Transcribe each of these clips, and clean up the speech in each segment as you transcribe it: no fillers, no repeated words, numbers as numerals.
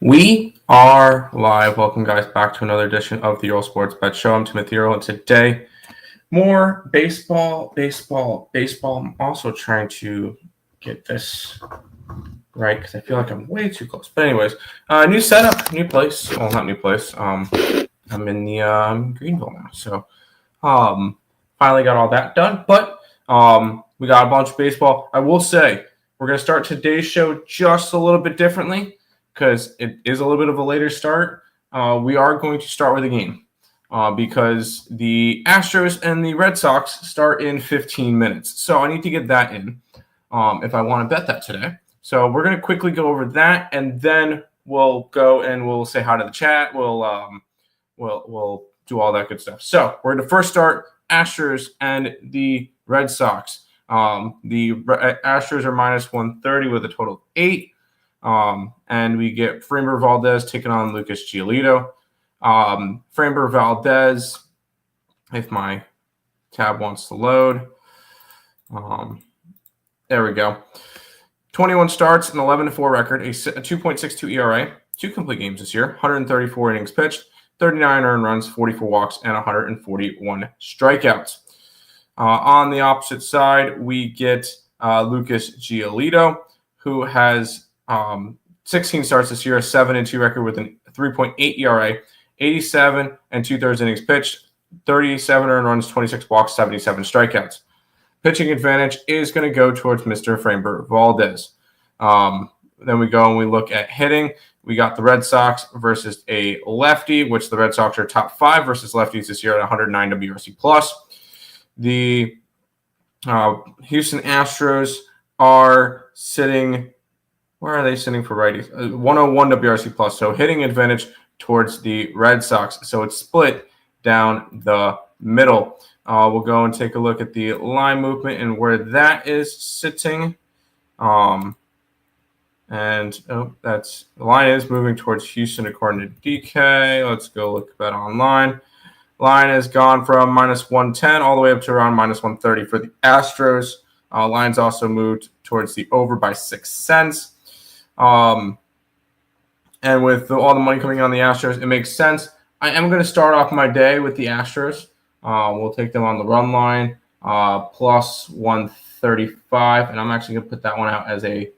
We are live. Welcome, guys, back to another edition of the Earle Sports Bet Show. I'm Timothy Earle, and today, more baseball. I'm also trying to get this right because I feel like I'm way too close. But anyways, new setup, new place. Well, not new place. I'm in the Greenville now, so finally got all that done. But we got a bunch of baseball. I will say we're gonna start today's show just a little bit differently, because it is a little bit of a later start. We are going to start with a game because the Astros and the Red Sox start in 15 minutes. So I need to get that in if I want to bet that today. So we're going to quickly go over that, and then we'll go and we'll say hi to the chat. We'll do all that good stuff. So we're going to first start Astros and the Red Sox. The Astros are minus 130 with a total of 8. And we get Framber Valdez taking on Lucas Giolito. Framber Valdez, if my tab wants to load. There we go. 21 starts, an 11-4 record, a 2.62 ERA, 2 complete games this year, 134 innings pitched, 39 earned runs, 44 walks, and 141 strikeouts. On the opposite side, we get Lucas Giolito, who has 16 starts this year, a 7-2 record with a 3.8 ERA, 87 2/3 innings pitched, 37 earned runs, 26 walks, 77 strikeouts. Pitching advantage is going to go towards Mr. Framber Valdez. Then we go and we look at hitting. We got the Red Sox versus a lefty, which the Red Sox are top 5 versus lefties this year at 109 WRC+. The Houston Astros are sitting... Where are they sitting for righties? 101 WRC+. So hitting advantage towards the Red Sox. So it's split down the middle. We'll go and take a look at the line movement and where that is sitting. The line is moving towards Houston according to DK. Let's go look at that online. Line has gone from minus 110 all the way up to around minus 130 for the Astros. Line's also moved towards the over by 6 cents. And with all the money coming on the Astros, it makes sense. I am going to start off my day with the Astros. We'll take them on the run line, plus 135. And I'm actually going to put that one out as a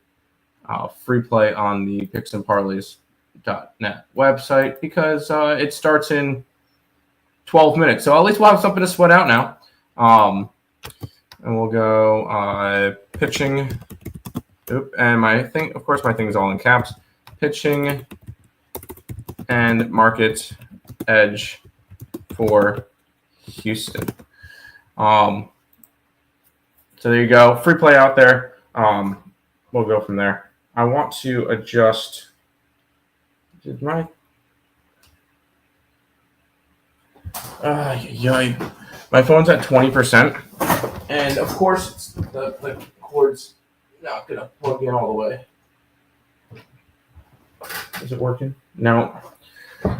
free play on the picksandparleys.net website because it starts in 12 minutes. So at least we'll have something to sweat out now. And we'll go pitching. And my thing is all in caps. Pitching and market edge for Houston. So there you go. Free play out there. We'll go from there. I want to adjust. My phone's at 20%. And of course, the cord's not going to plug in all the way. Is it working? No.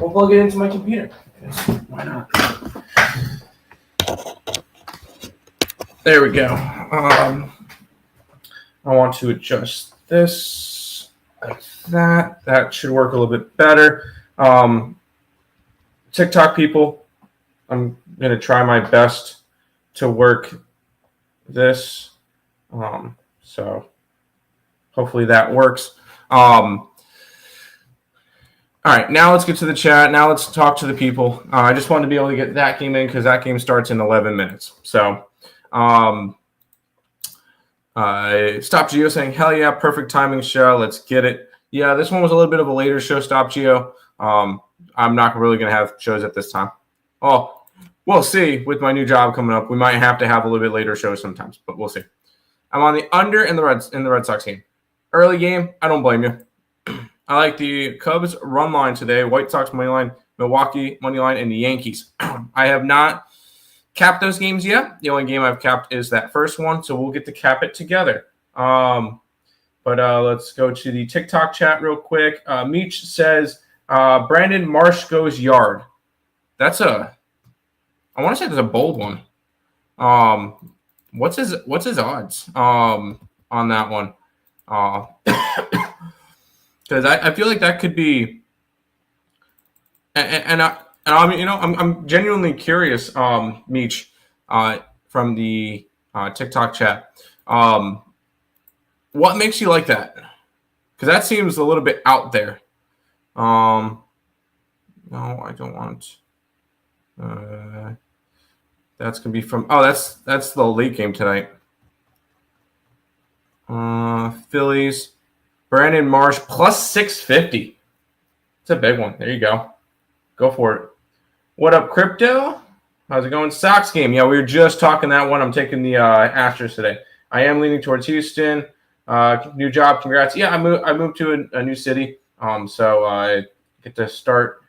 We'll plug it into my computer. Why not? There we go. I want to adjust this like that. That should work a little bit better. TikTok people, I'm going to try my best to work this. So hopefully that works. All right, now let's get to the chat. Now let's talk to the people. I just wanted to be able to get that game in because that game starts in 11 minutes. So Stop Geo saying, hell yeah, perfect timing show. Let's get it. Yeah, this one was a little bit of a later show, Stop Geo. I'm not really going to have shows at this time. Oh, we'll see with my new job coming up. We might have to have a little bit later shows sometimes, but we'll see. I'm on the under in the Red Sox game. Early game, I don't blame you. I like the Cubs run line today, White Sox money line, Milwaukee money line, and the Yankees. I have not capped those games yet. The only game I've capped is that first one, so we'll get to cap it together. But let's go to the TikTok chat real quick. Meech says, Brandon Marsh goes yard. I want to say that's a bold one. What's his odds on that one? Because because I feel like that could be, I'm genuinely curious, Meech, from the TikTok chat, what makes you like that? Because that seems a little bit out there. No, I don't want. That's gonna be from. Oh, that's the late game tonight. Phillies, Brandon Marsh plus 650. It's a big one. There you go. Go for it. What up, crypto? How's it going? Sox game. Yeah, we were just talking that one. I'm taking the Astros today. I am leaning towards Houston. New job. Congrats. Yeah, I moved to a new city. So I get to start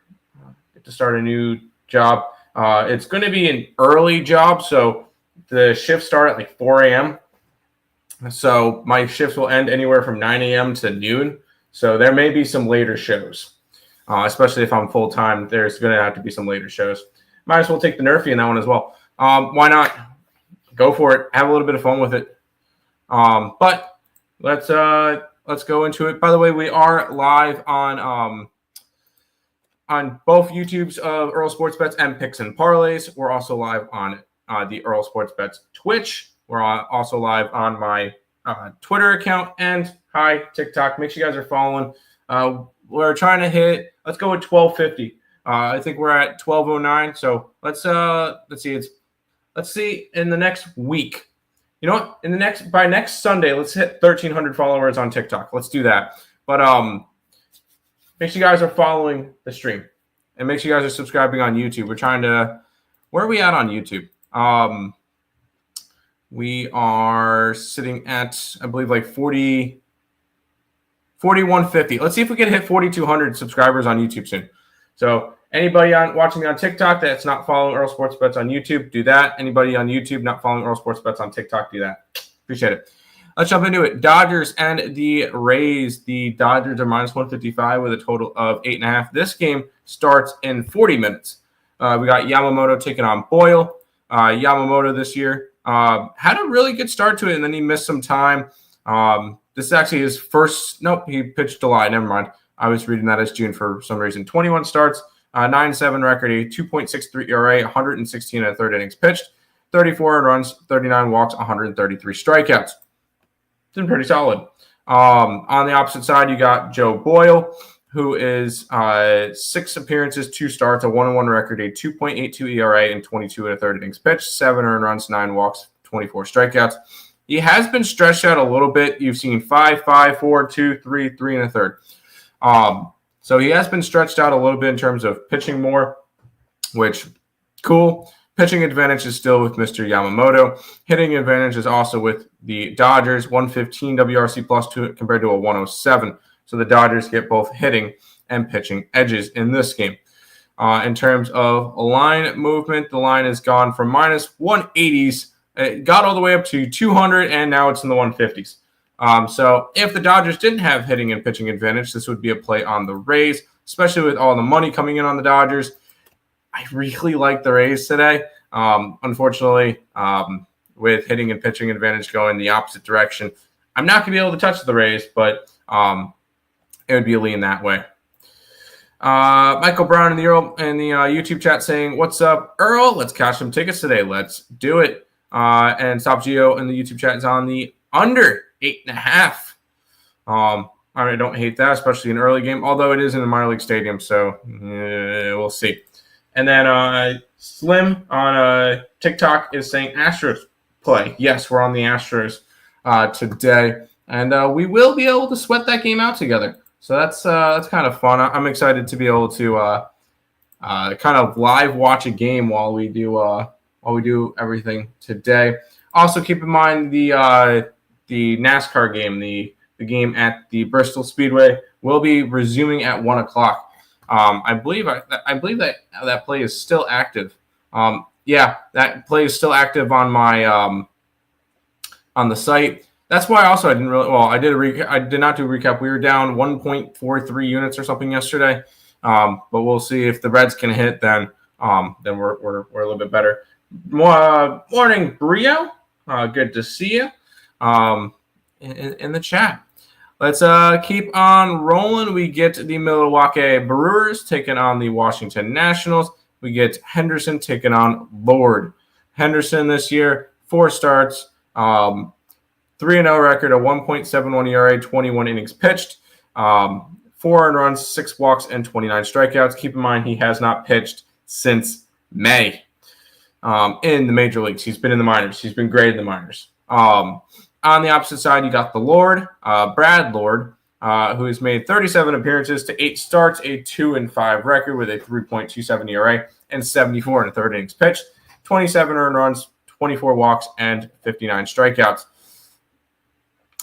a new job. It's going to be an early job, so the shifts start at like 4 a.m. So my shifts will end anywhere from 9 a.m. to noon. So there may be some later shows, especially if I'm full time. There's going to have to be some later shows. Might as well take the Nerfy in that one as well. Why not? Go for it. Have a little bit of fun with it. But let's go into it. By the way, we are live on both YouTubes of Earle Sports Bets and Picks and Parleys. We're also live on the Earle Sports Bets Twitch. We're also live on my Twitter account and TikTok. Make sure you guys are following. We're trying to hit. Let's go with 1250. I think we're at 1209. So let's see. Let's see in the next week. You know what? By next Sunday, let's hit 1,300 followers on TikTok. Let's do that. But make sure you guys are following the stream, and make sure you guys are subscribing on YouTube. We're trying to. Where are we at on YouTube? We are sitting at, I believe, like 4150. Let's see if we can hit 4,200 subscribers on YouTube soon. So anybody watching on TikTok that's not following Earle Sports Bets on YouTube, do that. Anybody on YouTube not following Earle Sports Bets on TikTok, do that. Appreciate it. Let's jump into it. Dodgers and the Rays. The Dodgers are minus 155 with a total of 8.5. This game starts in 40 minutes. We got Yamamoto taking on Boyle. Yamamoto this year had a really good start to it, and then he missed some time. This is actually his first. Nope, he pitched July. Never mind. I was reading that as June for some reason. 21 starts, 9-7 record, a 2.63 ERA, 116 and a third innings pitched, 34 runs, 39 walks, 133 strikeouts. It's been pretty solid. On the opposite side, you got Joe Boyle, who is 6 appearances, 2 starts, a 1-1 record, a 2.82 ERA, and 22 and a third innings pitched, 7 earned runs, 9 walks, 24 strikeouts. He has been stretched out a little bit. You've seen 5, 4, 2, 3, 3 and a third. So he has been stretched out a little bit in terms of pitching more, which cool. Pitching advantage is still with Mr. Yamamoto. Hitting advantage is also with the Dodgers, 115 WRC plus compared to a 107. So the Dodgers get both hitting and pitching edges in this game. In terms of line movement, the line has gone from minus 180s. It got all the way up to 200, and now it's in the 150s. So if the Dodgers didn't have hitting and pitching advantage, this would be a play on the Rays, especially with all the money coming in on the Dodgers. I really like the Rays today. Unfortunately, with hitting and pitching advantage going the opposite direction, I'm not going to be able to touch the Rays, but it would be a lean that way. Michael Brown in the YouTube chat saying, "What's up, Earle? Let's cash some tickets today. Let's do it." And Stop Geo in the YouTube chat is on the under 8.5. I don't hate that, especially in an early game, although it is in the minor league stadium, so we'll see. And then Slim on TikTok is saying Astros play. Yes, we're on the Astros today, and we will be able to sweat that game out together. So that's kind of fun. I'm excited to be able to kind of live watch a game while we do everything today. Also, keep in mind the NASCAR game, the game at the Bristol Speedway will be resuming at 1:00. I believe that play is still active. Yeah, that play is still active on my on the site. That's why also I didn't really. Well, I did not do a recap. We were down 1.43 units or something yesterday. But we'll see if the Reds can hit. Then we're a little bit better. Morning, Brio. Good to see you in the chat. Let's keep on rolling. We get the Milwaukee Brewers taking on the Washington Nationals. We get Henderson taking on Lord. Henderson this year, 4 starts, 3-0 record, a 1.71 ERA, 21 innings pitched, 4 earned runs, 6 walks, and 29 strikeouts. Keep in mind, he has not pitched since May in the major leagues. He's been in the minors. He's been great in the minors. On the opposite side, you got the Lord, Brad Lord, who has made 37 appearances to 8 starts, a 2-5 record with a 3.27 ERA and 74 and a third innings pitched, 27 earned runs, 24 walks, and 59 strikeouts.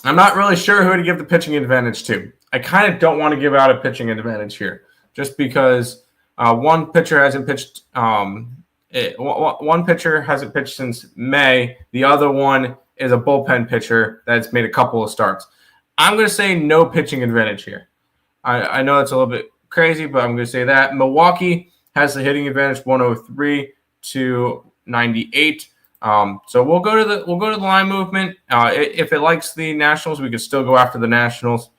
I'm not really sure who to give the pitching advantage to. I kind of don't want to give out a pitching advantage here, just because one pitcher hasn't pitched. One pitcher hasn't pitched since May. The other one is a bullpen pitcher that's made a couple of starts. I'm going to say no pitching advantage here. I know it's a little bit crazy, but I'm going to say that. Milwaukee has the hitting advantage, 103 to 98. So we'll go to the line movement. If it likes the Nationals, we could still go after the Nationals.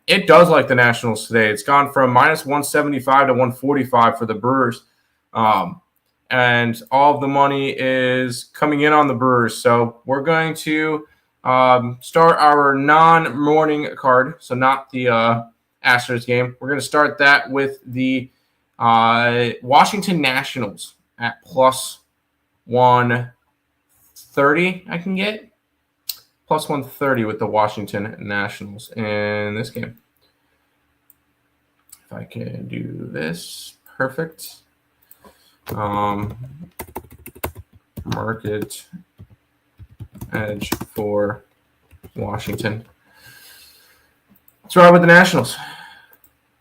It does like the Nationals today. It's gone from minus 175 to 145 for the Brewers. And all of the money is coming in on the Brewers. So we're going to start our non-morning card, so not the Astros game. We're going to start that with the Washington Nationals at plus 130, I can get. Plus 130 with the Washington Nationals in this game. If I can do this, perfect. Market edge for Washington. Let's ride with the Nationals.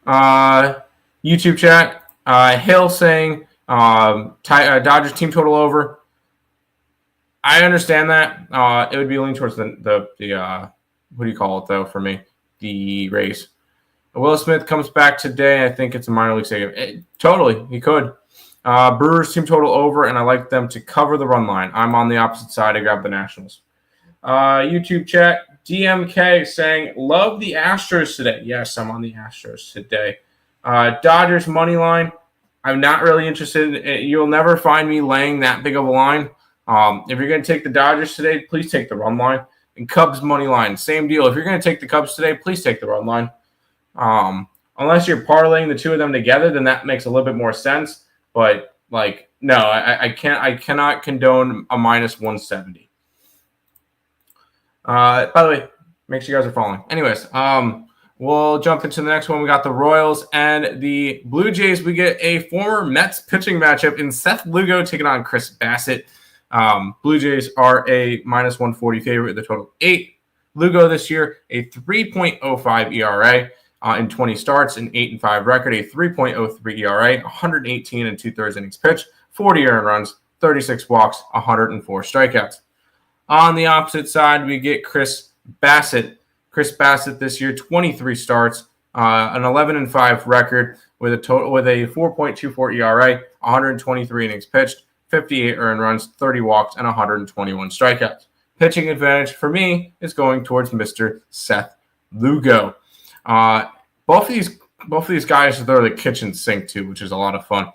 YouTube chat. Hill saying Dodgers team total over. I understand that. It would be leaning towards the what do you call it though for me? The Rays. Will Smith comes back today. I think it's a minor league game. Totally, he could. Brewers team total over, and I like them to cover the run line. I'm on the opposite side. I grab the Nationals. YouTube chat. DMK saying, love the Astros today. Yes, I'm on the Astros today. Dodgers money line. I'm not really interested. You'll never find me laying that big of a line. If you're going to take the Dodgers today, please take the run line. And Cubs money line, same deal. If you're going to take the Cubs today, please take the run line. Unless you're parlaying the two of them together, then that makes a little bit more sense. But no, I cannot condone a minus 170. By the way, make sure you guys are following. Anyways, we'll jump into the next one. We got the Royals and the Blue Jays. We get a former Mets pitching matchup in Seth Lugo taking on Chris Bassett. Blue Jays are a minus 140 favorite with a total of 8. Lugo this year, a 3.05 ERA. In 20 starts, an 8-5 record, a 3.03 ERA, 118 and 2/3 innings pitched, 40 earned runs, 36 walks, 104 strikeouts. On the opposite side, we get Chris Bassett. Chris Bassett this year, 23 starts, an 11-5 record with a 4.24 ERA, 123 innings pitched, 58 earned runs, 30 walks, and 121 strikeouts. Pitching advantage for me is going towards Mr. Seth Lugo. Both of these guys throw the kitchen sink too, which is a lot of fun.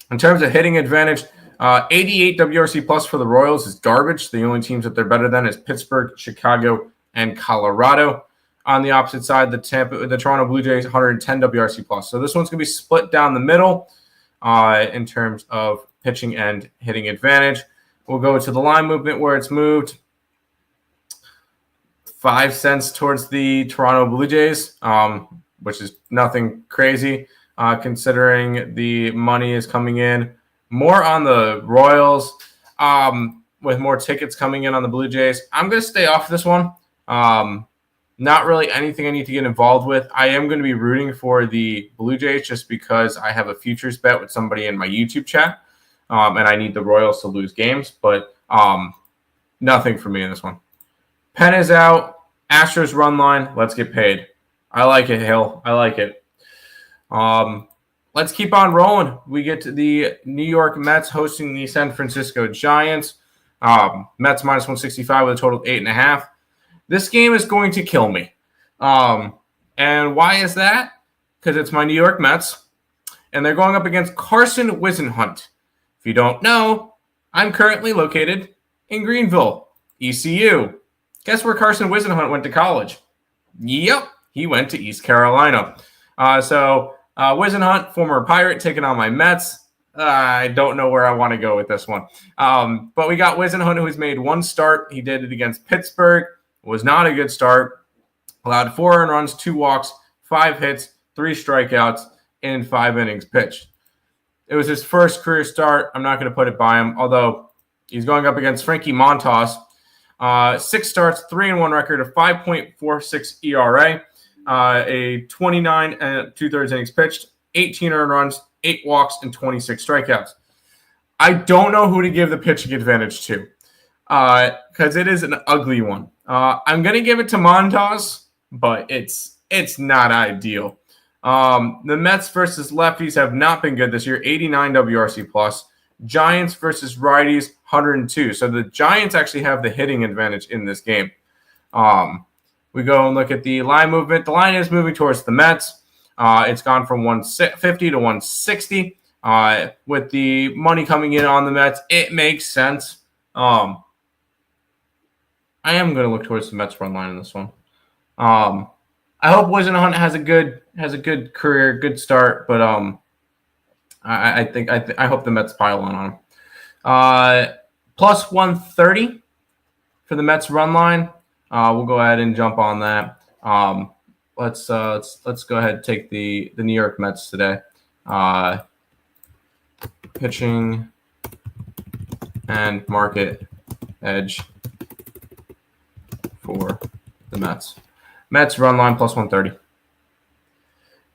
In terms of hitting advantage, 88 WRC plus for the Royals is garbage. The only teams that they're better than is Pittsburgh, Chicago, and Colorado. On the opposite side, the Toronto Blue Jays 110 WRC plus. So this one's gonna be split down the middle in terms of pitching and hitting advantage. We'll go to the line movement where it's moved. 5 cents towards the Toronto Blue Jays, which is nothing crazy considering the money is coming in more on the Royals with more tickets coming in on the Blue Jays. I'm going to stay off this one. Not really anything I need to get involved with. I am going to be rooting for the Blue Jays just because I have a futures bet with somebody in my YouTube chat, and I need the Royals to lose games, but nothing for me in this one. Pen is out. Astros run line. Let's get paid. I like it, Hill. I like it. Let's keep on rolling. We get to the New York Mets hosting the San Francisco Giants. Mets minus 165 with a total of 8.5. This game is going to kill me. And why is that? Because it's my New York Mets, and they're going up against Carson Whisenhunt. If you don't know, I'm currently located in Greenville, ECU. Guess where Carson Whisenhunt went to college? Yep, he went to East Carolina. Whisenhunt, former Pirate, taking on my Mets. I don't know where I want to go with this one. But we got Whisenhunt, who's made one start. He did it against Pittsburgh. It was not a good start. Allowed 4 earned runs, 2 walks, 5 hits, 3 strikeouts in 5 innings pitched. It was his first career start. I'm not going to put it by him, although he's going up against Frankie Montas. 6 starts, 3-1 record, a 5.46 ERA, a 29 and 2/3 innings pitched, 18 earned runs, 8 walks, and 26 strikeouts. I don't know who to give the pitching advantage to because it is an ugly one. I'm going to give it to Montas, but it's not ideal. The Mets versus lefties have not been good this year, 89 WRC plus. Giants versus righties, 102. So the Giants actually have the hitting advantage in this game. We go and look at the line movement. The line is moving towards the Mets. It's gone from 150 to 160. With the money coming in on the Mets, it makes sense. I am going to look towards the Mets run line in this one. I hope Whisenhunt has a good career, good start, but I hope the Mets pile on him. Plus 130 for the Mets run line. We'll go ahead and jump on that. Let's go ahead and take the New York Mets today. Pitching and market edge for the Mets. Mets run line plus 130.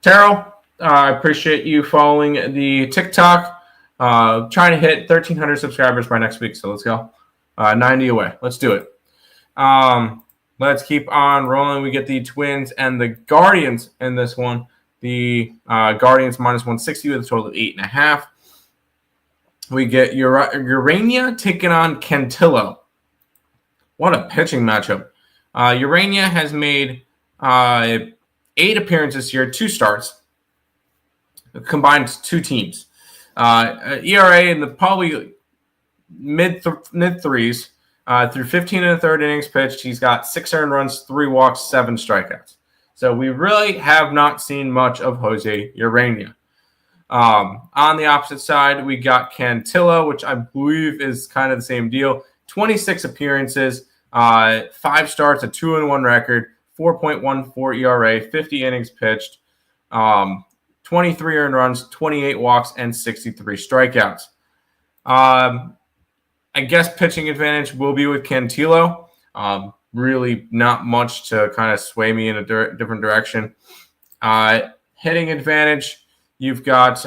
Terrell, I appreciate you following the TikTok. Trying to hit 1,300 subscribers by next week, so let's go. 90 away. Let's do it. Let's keep on rolling. We get the Twins and the Guardians in this one. The Guardians minus 160 with a total of 8.5. We get Urania taking on Cantillo. What a pitching matchup. Urania has made 8 appearances here, 2 starts. Combined 2 teams. ERA in the probably mid threes. Through 15 and a third innings pitched, he's got 6 earned runs, 3 walks, 7 strikeouts. So we really have not seen much of Jose Urania. On the opposite side, we got Cantillo, which I believe is kind of the same deal. 26 appearances, 5 starts, a 2-1 record, 4.14 ERA, 50 innings pitched, 23 earned runs, 28 walks, and 63 strikeouts. I guess pitching advantage will be with Cantillo. Really not much to kind of sway me in a different direction. Hitting advantage, you've got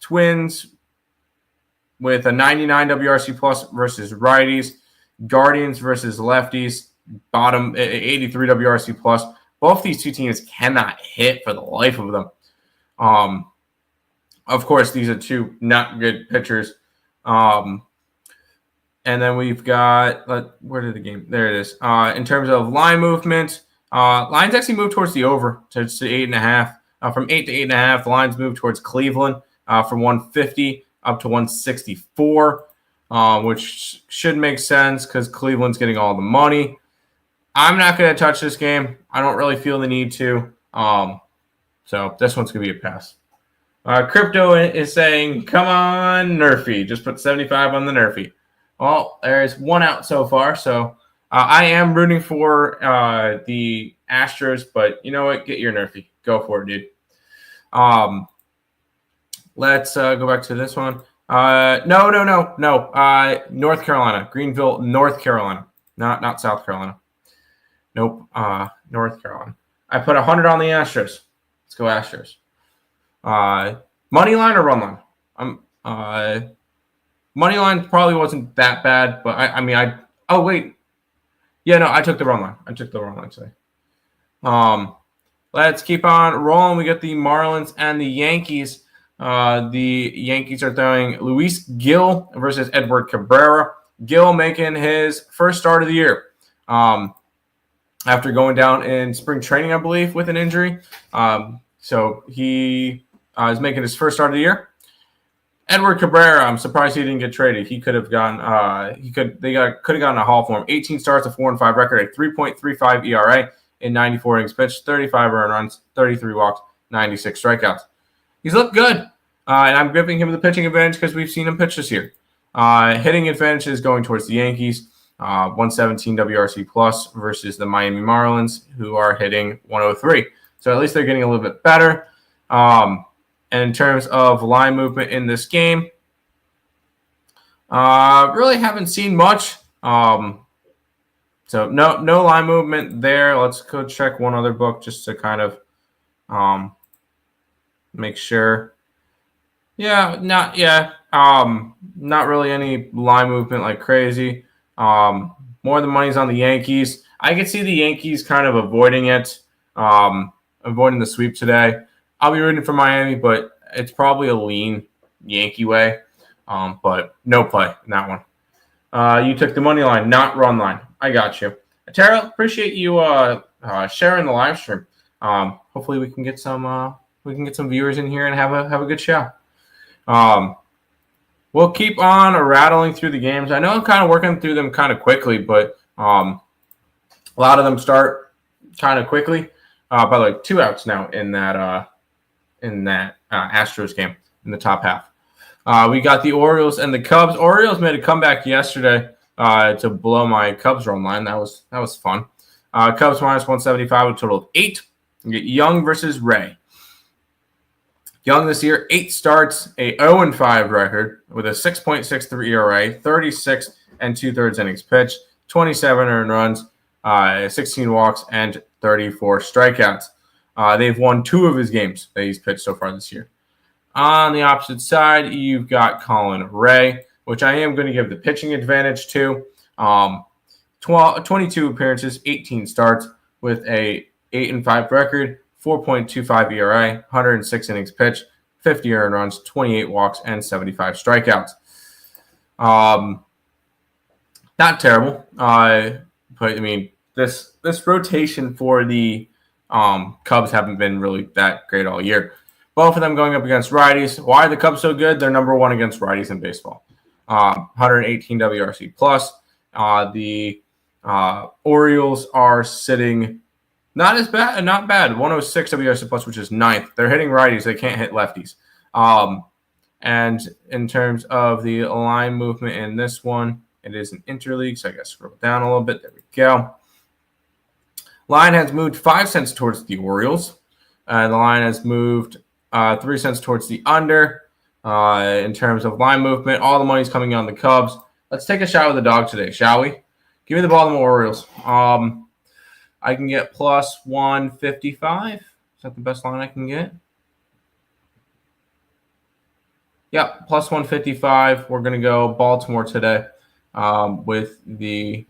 Twins with a 99 WRC plus versus righties. Guardians versus lefties, bottom 83 WRC plus. Both these 2 teams cannot hit for the life of them. Of course, these are 2 not good pitchers. And then we've got, where did the game? There it is. In terms of line movement, lines actually move towards the over to 8.5. From 8 to 8.5, the lines move towards Cleveland from 150 up to 164, which should make sense because Cleveland's getting all the money. I'm not going to touch this game. I don't really feel the need to. So this one's going to be a pass. Crypto is saying, come on, Nerfy. Just put 75 on the Nerfy. Well, there's 1 out so far. So I am rooting for the Astros, but you know what? Get your Nerfy. Go for it, dude. Let's go back to this one. No. North Carolina. Greenville, North Carolina. Not South Carolina. Nope. North Carolina. I put 100 on the Astros. Let's go Astros. Money line or run line? Money line probably wasn't that bad, but oh wait. Yeah, no, I took the run line. I took the run line today. Let's keep on rolling. We got the Marlins and the Yankees. The Yankees are throwing Luis Gil versus Edward Cabrera. Gil making his first start of the year. after going down in spring training, I believe, with an injury. So he is making his first start of the year. Edward Cabrera, I'm surprised he didn't get traded. He could have gotten could have gotten a haul for him. 18 starts, a 4-5 record, a 3.35 ERA in 94 innings pitched, 35 earned runs, 33 walks, 96 strikeouts. He's looked good, and I'm giving him the pitching advantage because we've seen him pitch this year. Hitting advantage is going towards the Yankees, 117 WRC plus versus the Miami Marlins, who are hitting 103. So at least they're getting a little bit better. And in terms of line movement in this game, really haven't seen much. So no line movement there. Let's go check one other book just to kind of make sure. Not really any line movement like crazy. More of the money's on the Yankees. I could see the Yankees kind of avoiding it, avoiding the sweep today. I'll be rooting for Miami, but it's probably a lean Yankee way. But no play in that one. You took the money line, not run line. I got you. Tara, appreciate you sharing the live stream. Hopefully we can get some viewers in here and have a good show. We'll keep on rattling through the games. I know I'm kind of working through them kind of quickly, but a lot of them start kind of quickly. By the way, 2 outs now in that Astros game in the top half. We got the Orioles and the Cubs. Orioles made a comeback yesterday to blow my Cubs run line. That was fun. Cubs minus 175 with a total of 8. You get Young versus Ray. Young this year, 8 starts, a 0-5 record with a 6.63 ERA, 36 2/3 innings pitched, 27 earned runs, 16 walks, and 34 strikeouts. They've won 2 of his games that he's pitched so far this year. On the opposite side, you've got Colin Ray, which I am going to give the pitching advantage to. 22 appearances, 18 starts with a 8-5 record, 4.25 ERA, 106 innings pitched, 50 earned runs, 28 walks, and 75 strikeouts. Not terrible, but I mean this rotation for the Cubs haven't been really that great all year. Both of them going up against righties. Why are the Cubs so good? They're number 1 against righties in baseball. 118 WRC plus. The Orioles are sitting not bad. 106 WRC plus, which is 9th. They're hitting righties. They can't hit lefties. And in terms of the line movement in this one, it is an interleague, so I guess scroll down a little bit. There we go. Line has moved 5 cents towards the Orioles. The line has moved 3 cents towards the under. In terms of line movement, all the money's coming on the Cubs. Let's take a shot with the dog today, shall we? Give me the Baltimore Orioles. I can get plus 155. Is that the best line I can get? Yep, plus 155. We're going to go Baltimore today with the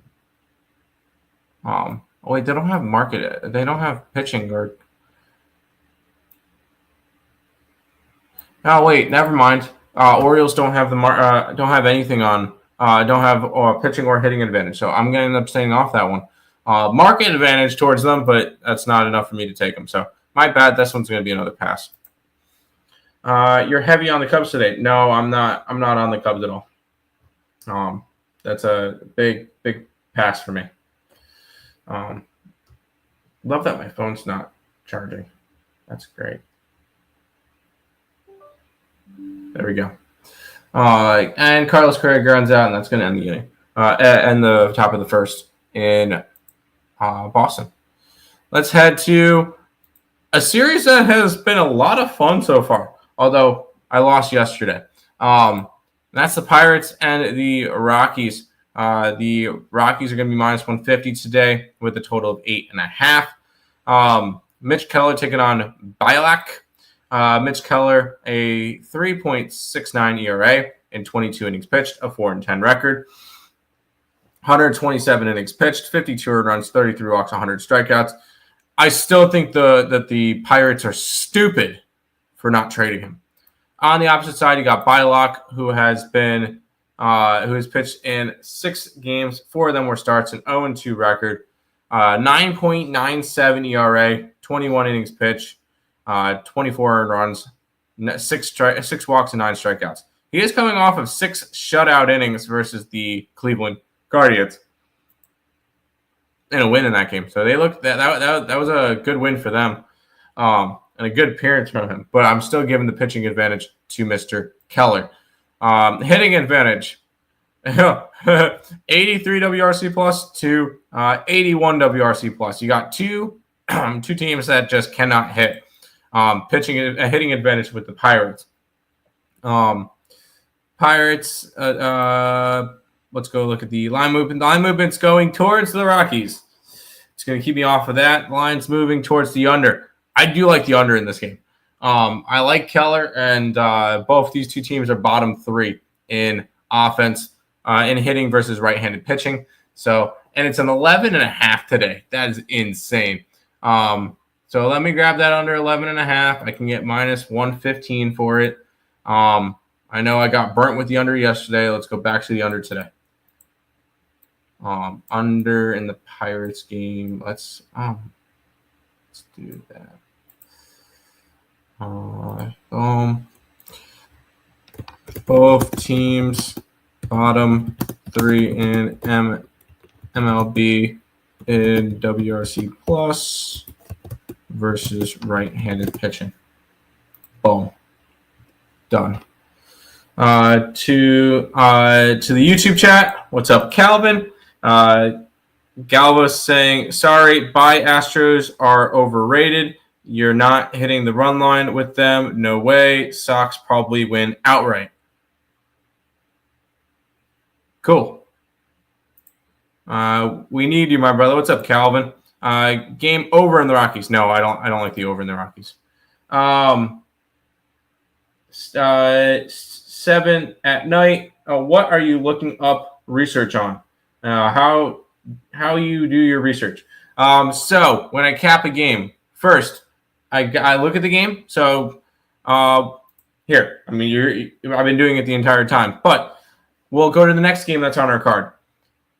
wait, they don't have market. They don't have pitching or oh wait, never mind. Orioles don't have don't have anything on. Don't have pitching or hitting advantage. So I'm going to end up staying off that one. Market advantage towards them, but that's not enough for me to take them. So my bad. This one's going to be another pass. You're heavy on the Cubs today. No, I'm not. I'm not on the Cubs at all. That's a big pass for me. Love that my phone's not charging. That's great. There we go. And Carlos Correa grounds out, and that's going to end the inning. And the top of the first in Boston. Let's head to a series that has been a lot of fun so far, although I lost yesterday. That's the Pirates and the Rockies. The Rockies are going to be minus 150 today with a total of 8.5. Mitch Keller taking on Bielak. Mitch Keller, a 3.69 ERA in 22 innings pitched, a 4-10 record. 127 innings pitched, 52 earned runs, 33 walks, 100 strikeouts. I still think that the Pirates are stupid for not trading him. On the opposite side, you got Bielak, who has pitched in 6 games. 4 of them were starts, an 0-2 record. 9.97 ERA, 21 innings pitched, 24 earned runs, six walks, and 9 strikeouts. He is coming off of 6 shutout innings versus the Cleveland Guardians and a win in that game. So they looked that was a good win for them, and a good appearance from him. But I'm still giving the pitching advantage to Mr. Keller. Hitting advantage, 83 WRC plus to 81 WRC plus. You got two teams that just cannot hit. Hitting advantage with the Pirates. Pirates. Let's go look at the line movement. The line movement's going towards the Rockies. It's going to keep me off of that. Line's moving towards the under. I do like the under in this game. I like Keller, and both these two teams are bottom 3 in offense, in hitting versus right-handed pitching. So, and it's an 11.5 today. That is insane. So let me grab that under 11.5. I can get minus 115 for it. I know I got burnt with the under yesterday. Let's go back to the under today. Under in the Pirates game. Let's do that. Both teams bottom 3 in MLB in WRC plus versus right-handed pitching. Boom. Done. To the YouTube chat. What's up, Calvin? Galva's saying, sorry, bye Astros are overrated. You're not hitting the run line with them. No way. Sox probably win outright. Cool. We need you, my brother. What's up, Calvin? Game over in the Rockies. No, I don't like the over in the Rockies. 7 at night. What are you looking up research on? How you do your research? So when I cap a game, first I look at the game. So here, I mean, I've been doing it the entire time, but we'll go to the next game that's on our card.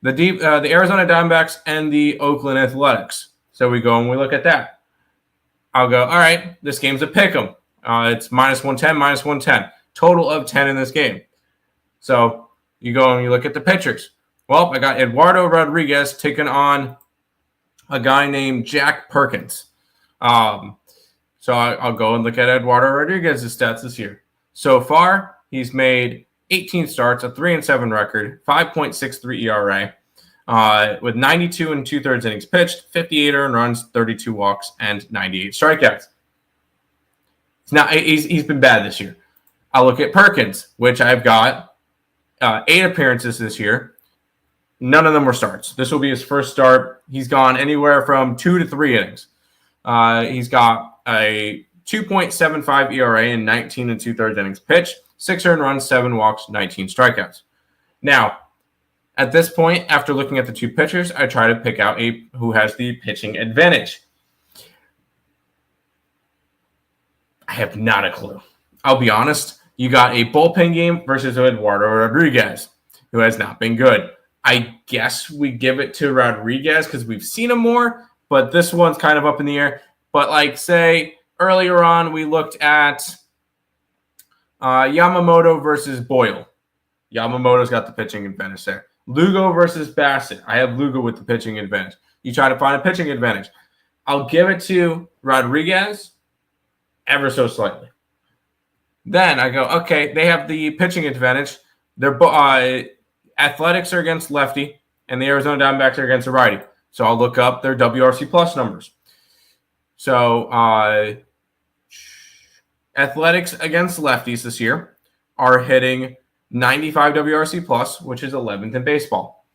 The Arizona Diamondbacks and the Oakland Athletics. So we go and we look at that. I'll go, all right, this game's a pick 'em. It's minus 110, minus 110. Total of 10 in this game. So you go and you look at the pitchers. Well, I got Eduardo Rodriguez taking on a guy named Jack Perkins. So I'll go and look at Eduardo Rodriguez's stats this year. So far, he's made 18 starts, a 3-7 record, 5.63 ERA, with 92 and 2/3 innings pitched, 58 earned runs, 32 walks, and 98 strikeouts. He's been bad this year. I'll look at Perkins, which I've got 8 appearances this year. None of them were starts. This will be his first start. He's gone anywhere from 2 to 3 innings. He's got a 2.75 ERA and 19 and 2/3 innings pitched, 6 earned runs, 7 walks, 19 strikeouts. Now, at this point, after looking at the 2 pitchers, I try to pick out who has the pitching advantage. I have not a clue. I'll be honest. You got a bullpen game versus Eduardo Rodriguez, who has not been good. I guess we give it to Rodriguez because we've seen him more, but this one's kind of up in the air. But like, say, earlier on, we looked at Yamamoto versus Boyle. Yamamoto's got the pitching advantage there. Lugo versus Bassett. I have Lugo with the pitching advantage. You try to find a pitching advantage. I'll give it to Rodriguez ever so slightly. Then I go, okay, they have the pitching advantage. Their Athletics are against lefty, and the Arizona Diamondbacks are against a righty. So I'll look up their WRC plus numbers. So Athletics against lefties this year are hitting 95 WRC plus, which is 11th in baseball,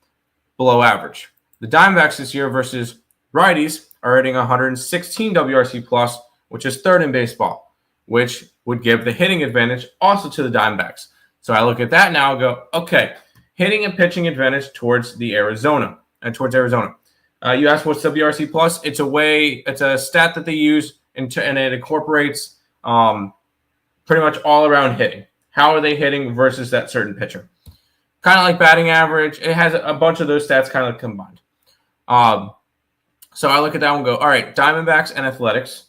below average. The Diamondbacks this year versus righties are hitting 116 WRC plus, which is 3rd in baseball, which would give the hitting advantage also to the Diamondbacks. So I look at that now and go, okay, hitting and pitching advantage towards Arizona. You asked what's WRC plus? It's a stat that they use and it incorporates pretty much all around hitting. How are they hitting versus that certain pitcher? Kind of like batting average. It has a bunch of those stats kind of combined. So I look at that one and go, all right, Diamondbacks and Athletics.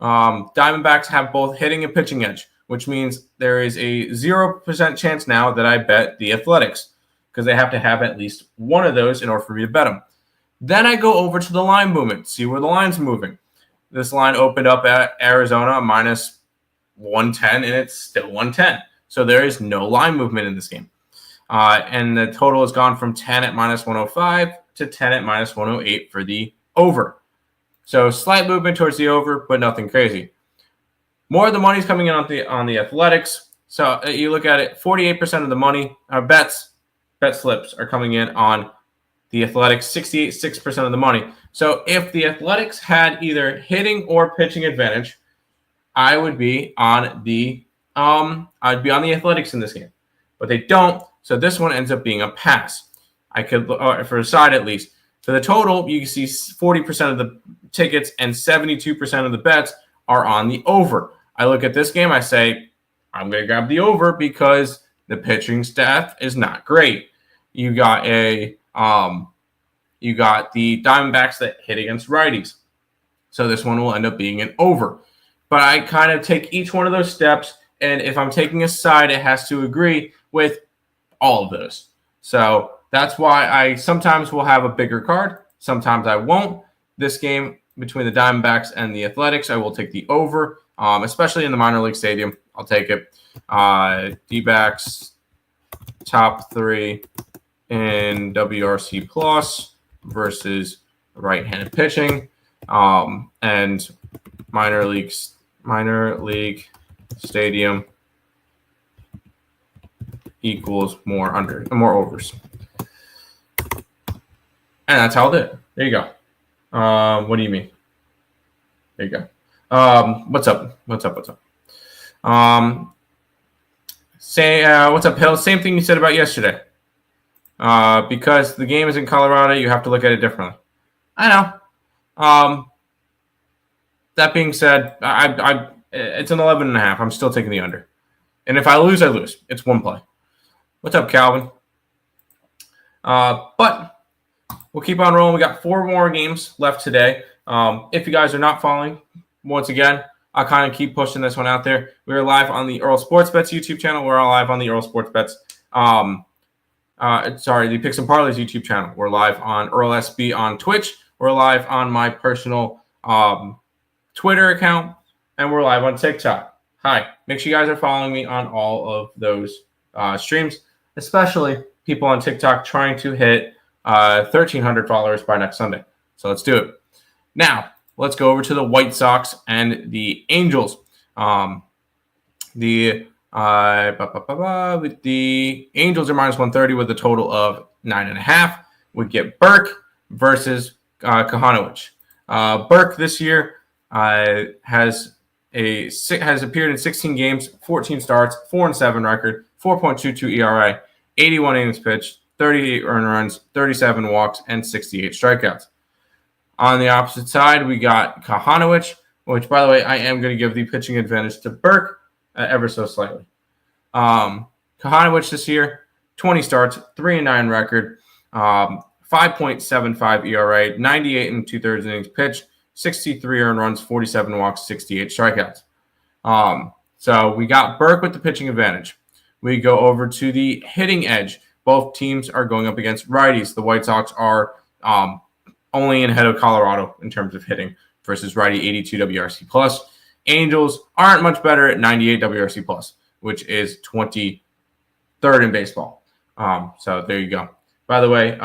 Diamondbacks have both hitting and pitching edge, which means there is a 0% chance now that I bet the Athletics because they have to have at least one of those in order for me to bet them. Then I go over to the line movement, see where the line's moving. This line opened up at Arizona minus 110, and it's still 110. So there is no line movement in this game. And the total has gone from 10 at minus 105 to 10 at minus 108 for the over. So slight movement towards the over, but nothing crazy. More of the money's coming in on the Athletics. So you look at it, 48% of the money, bet slips are coming in on the Athletics, 6% of the money. So if the Athletics had either hitting or pitching advantage, I would be on the Athletics in this game. But they don't, so this one ends up being a pass. I could, for a side at least. For the total, you can see 40% of the tickets and 72% of the bets are on the over. I look at this game, I say, I'm going to grab the over because the pitching staff is not great. You got the Diamondbacks that hit against righties. So this one will end up being an over. But I kind of take each one of those steps, and if I'm taking a side, it has to agree with all of those. So that's why I sometimes will have a bigger card. Sometimes I won't. This game between the Diamondbacks and the Athletics, I will take the over, especially in the minor league stadium. I'll take it. D-backs top 3 in WRC plus versus right-handed pitching, and minor league stadium equals more overs. And that's how I'll do it. There you go. What do you mean? There you go. What's up? What's up, Hill? Same thing you said about yesterday. Because the game is in Colorado, you have to look at it differently. I know. That being said, it's an 11.5. I'm still taking the under. And if I lose, I lose. It's one play. What's up, Calvin? But we'll keep on rolling. We got 4 more games left today. If you guys are not following, once again, I'll kind of keep pushing this one out there. We are live on the Earle Sports Bets YouTube channel. We're all live on the Earle Sports Bets. The Picks and Parleys YouTube channel. We're live on Earle SB on Twitch. We're live on my personal Twitter account, and we're live on TikTok. Hi. Make sure you guys are following me on all of those streams, especially people on TikTok trying to hit 1,300 followers by next Sunday. So let's do it. Now, let's go over to the White Sox and the Angels. The Angels are minus 130 with a total of 9.5. We get Burke versus Kahanowicz. Burke this year has appeared in 16 games, 14 starts, 4-7 record, 4.22 ERA, 81 innings pitched, 38 earned runs, 37 walks, and 68 strikeouts. On the opposite side, we got Kahanowicz, which, by the way, I am going to give the pitching advantage to Burke ever so slightly. Kahanowicz this year, 20 starts, 3-9 record, 5.75 ERA, 98 and 2/3 innings pitched, 63 earned runs, 47 walks, 68 strikeouts. So we got Burke with the pitching advantage. We go over to the hitting edge. Both teams are going up against righties. The White Sox are only ahead of Colorado in terms of hitting versus righty 82 WRC plus. Angels aren't much better at 98 WRC plus, which is 23rd in baseball. So there you go. By the way,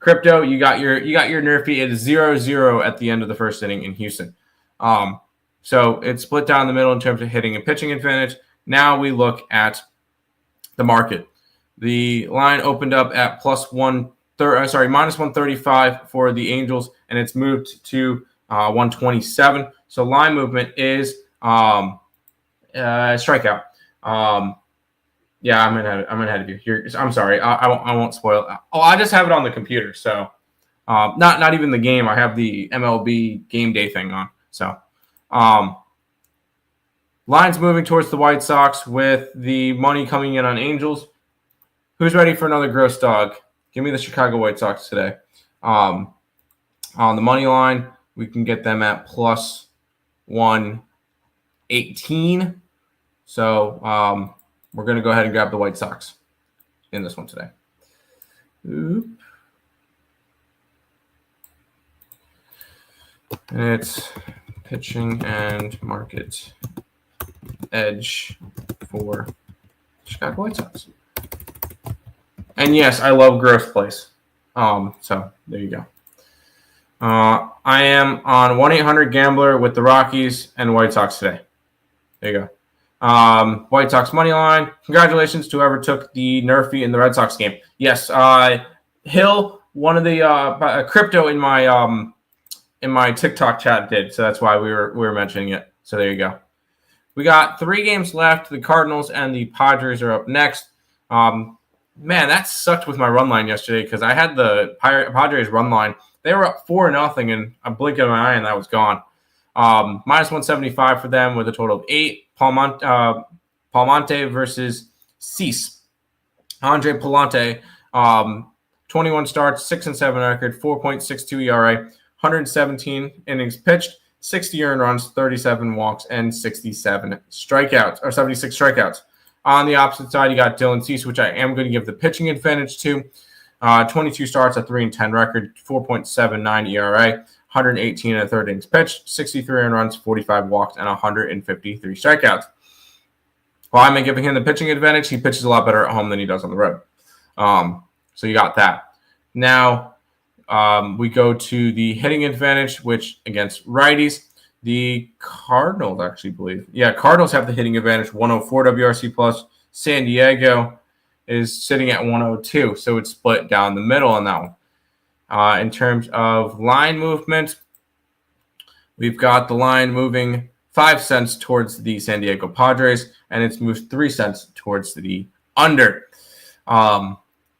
Crypto, you got your Nerfy. It is 0-0 at the end of the first inning in Houston. So it's split down the middle in terms of hitting and pitching advantage. Now we look at the market. The line opened up at minus 135 for the Angels, and it's moved to 127. So line movement is strikeout. Yeah, I'm ahead of you here. I'm sorry. I won't spoil it. Oh, I just have it on the computer. So not even the game. I have the MLB game day thing on. So lines moving towards the White Sox with the money coming in on Angels. Who's ready for another gross dog? Give me the Chicago White Sox today. On the money line, we can get them at plus 118. So we're going to go ahead and grab the White Sox in this one today. Oop. And it's pitching and market edge for Chicago White Sox. And yes, I love gross plays. So there you go. I am on 1-800-GAMBLER with the Rockies and White Sox today. There you go. White Sox money line. Congratulations to whoever took the Nerfy in the Red Sox game. Yes, Hill, one of the crypto in my TikTok chat did, so that's why we were mentioning it. So there you go. We got 3 games left. The Cardinals and the Padres are up next. Man, that sucked with my run line yesterday because I had the Padres run line. They were up 4-0, and I'm blinking my eye, and that was gone. Minus 175 for them with a total of 8. Palmonte versus Cease. Andre Palante, 21 starts, 6-7 record, 4.62 ERA, 117 innings pitched, 60 earned runs, 37 walks, and 67 strikeouts, or 76 strikeouts. On the opposite side, you got Dylan Cease, which I am going to give the pitching advantage to. 22 starts, a 3-10 record, 4.79 ERA, 118 and a third innings pitched, 63 earned runs, 45 walks, and 153 strikeouts. Why am I giving him the pitching advantage? He pitches a lot better at home than he does on the road. So you got that. Now we go to the hitting advantage, which against righties, the Cardinals actually believe. Yeah, Cardinals have the hitting advantage, 104 WRC plus. San Diego is sitting at 102, so it's split down the middle on that one. In terms of line movement, we've got the line moving 5 cents towards the San Diego Padres, and it's moved 3 cents towards the under.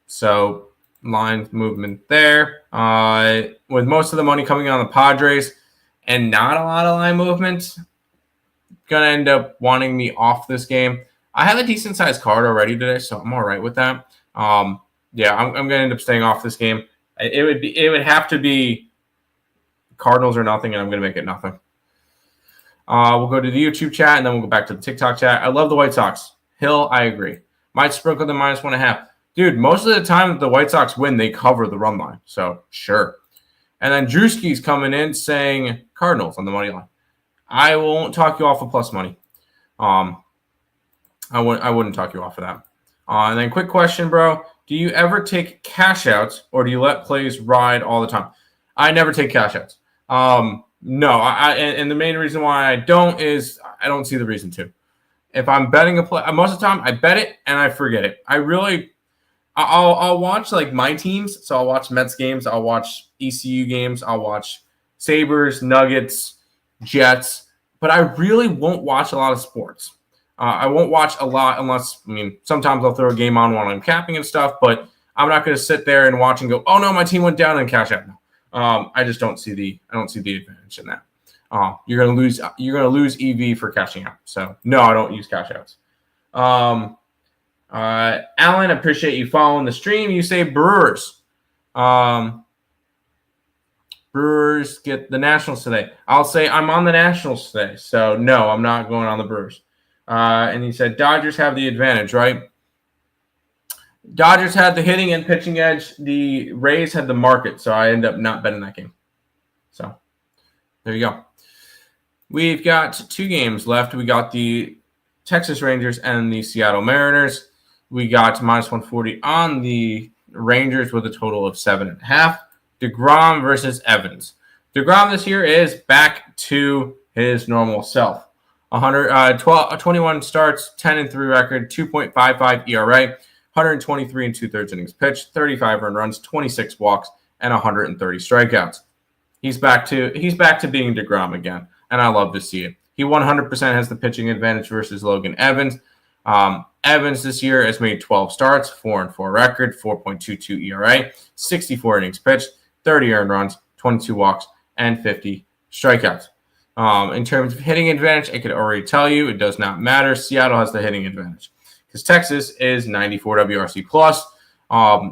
So line movement there. With most of the money coming on the Padres and not a lot of line movement, going to end up wanting me off this game. I have a decent-sized card already today, so I'm all right with that. Yeah, I'm going to end up staying off this game. It would have to be Cardinals or nothing, and I'm going to make it nothing. We'll go to the YouTube chat, and then we'll go back to the TikTok chat. I love the White Sox. Hill, I agree. Might sprinkle the minus 1.5. Dude, most of the time that the White Sox win, they cover the run line. So, sure. And then Drewski's coming in saying Cardinals on the money line. I won't talk you off of plus money. I wouldn't talk you off of that. And then quick question, bro. Do you ever take cash outs or do you let plays ride all the time? I never take cash outs. No, and the main reason why I don't is I don't see the reason to. If I'm betting a play, most of the time I bet it and I forget it. I'll watch like my teams. So I'll watch Mets games. I'll watch ECU games. I'll watch Sabres, Nuggets, Jets. But I really won't watch a lot of sports. I won't watch a lot unless, sometimes I'll throw a game on while I'm capping and stuff. But I'm not going to sit there and watch and go, oh no, my team went down and cash out. No. I just don't see the advantage in that. You're gonna lose EV for cashing out. So no, I don't use cash outs. Alan, appreciate you following the stream. You say Brewers. Brewers get the Nationals today. I'll say I'm on the Nationals today. So no, I'm not going on the Brewers. And he said Dodgers have the advantage, right? Dodgers had the hitting and pitching edge. The Rays had the market, so I end up not betting that game. So there you go. We've got 2 games left. We got the Texas Rangers and the Seattle Mariners. We got minus 140 on the Rangers with a total of 7.5. DeGrom versus Evans. DeGrom this year is back to his normal self. 21 starts, 10-3 record, 2.55 ERA, 123 and 2/3 innings pitched, 35 earned runs, 26 walks, and 130 strikeouts. He's back to being DeGrom again, and I love to see it. He 100% has the pitching advantage versus Logan Evans. Evans this year has made 12 starts, 4-4 record, 4.22 ERA, 64 innings pitched, 30 earned runs, 22 walks, and 50 strikeouts. In terms of hitting advantage, I could already tell you it does not matter. Seattle has the hitting advantage because Texas is 94 WRC plus,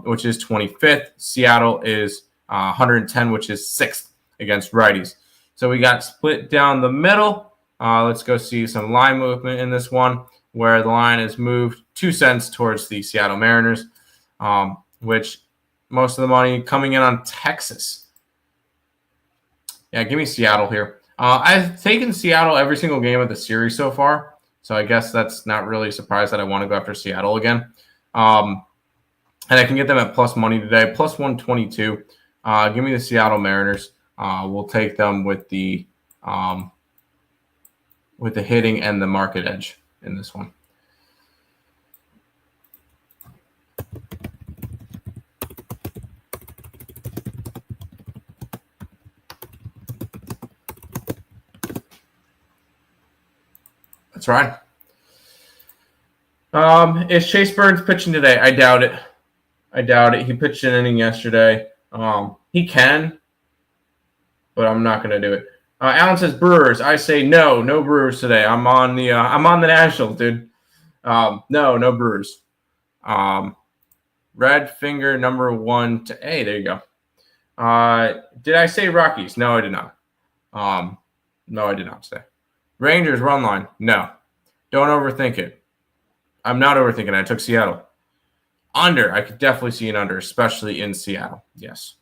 which is 25th. Seattle is 110, which is 6th. against righties. So we got split down the middle. Let's go see some line movement in this one, where the line is moved 2 cents towards the Seattle Mariners, which most of the money coming in on Texas. Yeah, give me Seattle here. I've taken Seattle every single game of the series so far, so I guess that's not really a surprise that I want to go after Seattle again. And I can get them at plus money today, plus 122. Give me the Seattle Mariners. We'll take them with the hitting and the market edge in this one. That's right. Is Chase Burns pitching today? I doubt it. He pitched an inning yesterday. He can, but I'm not going to do it. Alan says Brewers. I say no Brewers today. I'm on the Nationals, dude. No Brewers. Red finger number 1 to A. There you go. Did I say Rockies? No, I did not. No, I did not say. Rangers run line. No. Don't overthink it. I'm not overthinking it. I took Seattle. Under. I could definitely see an under, especially in Seattle. Yes.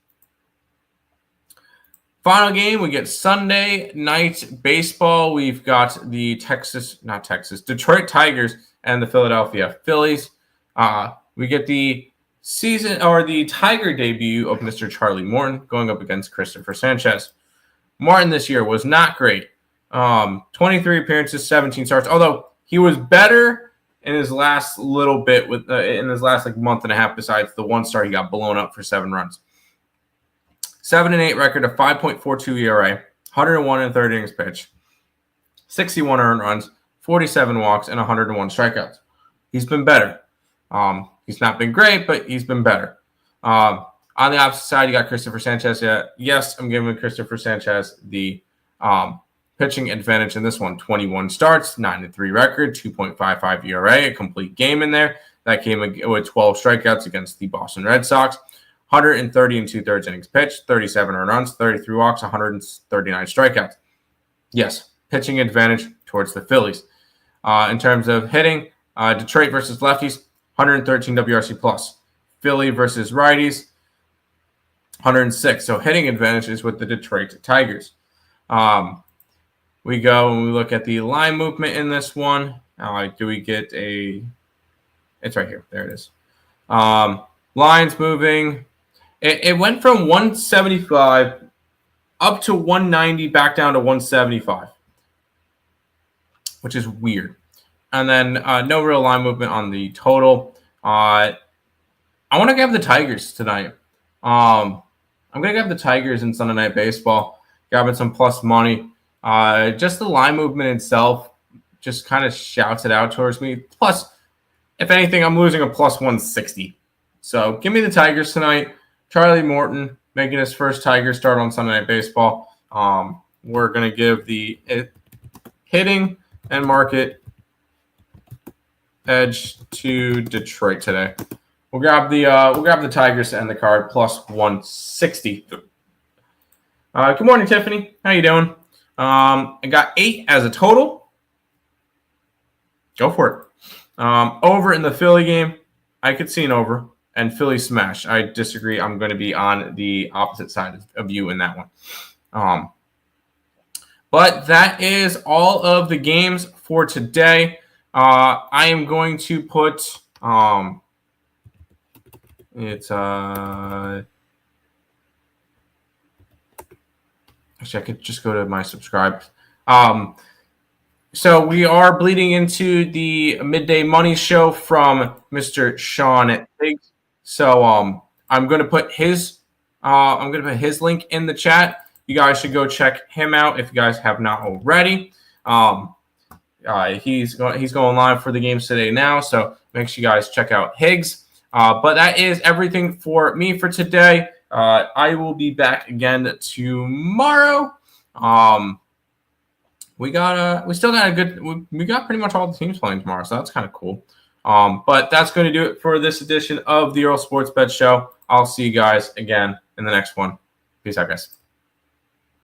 Final game, we get Sunday night baseball. We've got the Detroit Tigers and the Philadelphia Phillies. We get the Tiger debut of Mr. Charlie Morton going up against Christopher Sanchez. Martin this year was not great. 23 appearances, 17 starts, although he was better in his last little bit in his last month and a half, besides the one start he got blown up for 7 runs. 7-8 record of 5.42 ERA, 101 in third innings pitch, 61 earned runs, 47 walks, and 101 strikeouts. He's been better. He's not been great, but he's been better. On the opposite side, you got Christopher Sanchez. Yes, I'm giving Christopher Sanchez the pitching advantage in this one. 21 starts, 9-3 record, 2.55 ERA, a complete game in there. That came with 12 strikeouts against the Boston Red Sox. 130 and 2/3 innings pitched, 37 earned runs, 33 walks, 139 strikeouts. Yes, pitching advantage towards the Phillies. In terms of hitting, Detroit versus lefties, 113 WRC plus. Philly versus righties, 106. So hitting advantage is with the Detroit Tigers. We go and we look at the line movement in this one. Do we get a? It's right here. There it is. Lines moving. It went from 175 up to 190, back down to 175, which is weird. And then no real line movement on the total. I want to grab the Tigers tonight. I'm going to grab the Tigers in Sunday Night Baseball, grabbing some plus money. Just the line movement itself just kind of shouts it out towards me. Plus, if anything, I'm losing a plus 160. So give me the Tigers tonight. Charlie Morton making his first Tiger start on Sunday Night Baseball. We're going to give the hitting and market edge to Detroit today. We'll grab the Tigers and the card plus 160. Good morning, Tiffany. How you doing? I got 8 as a total. Go for it. Over in the Philly game, I could see an over. And Philly smash. I disagree. I'm going to be on the opposite side of you in that one. But that is all of the games for today. I am going to put actually, I could just go to my subscribe. So we are bleeding into the midday money show from Mr. Sean Higgs. So I'm going to put his link in the chat. You guys should go check him out if you guys have not already. He's going live for the games today now, so make sure you guys check out Higgs. But that is everything for me for today. I will be back again tomorrow. We got pretty much all the teams playing tomorrow, so that's kind of cool. But that's going to do it for this edition of the Earle Sports Bet Show. I'll see you guys again in the next one. Peace out, guys.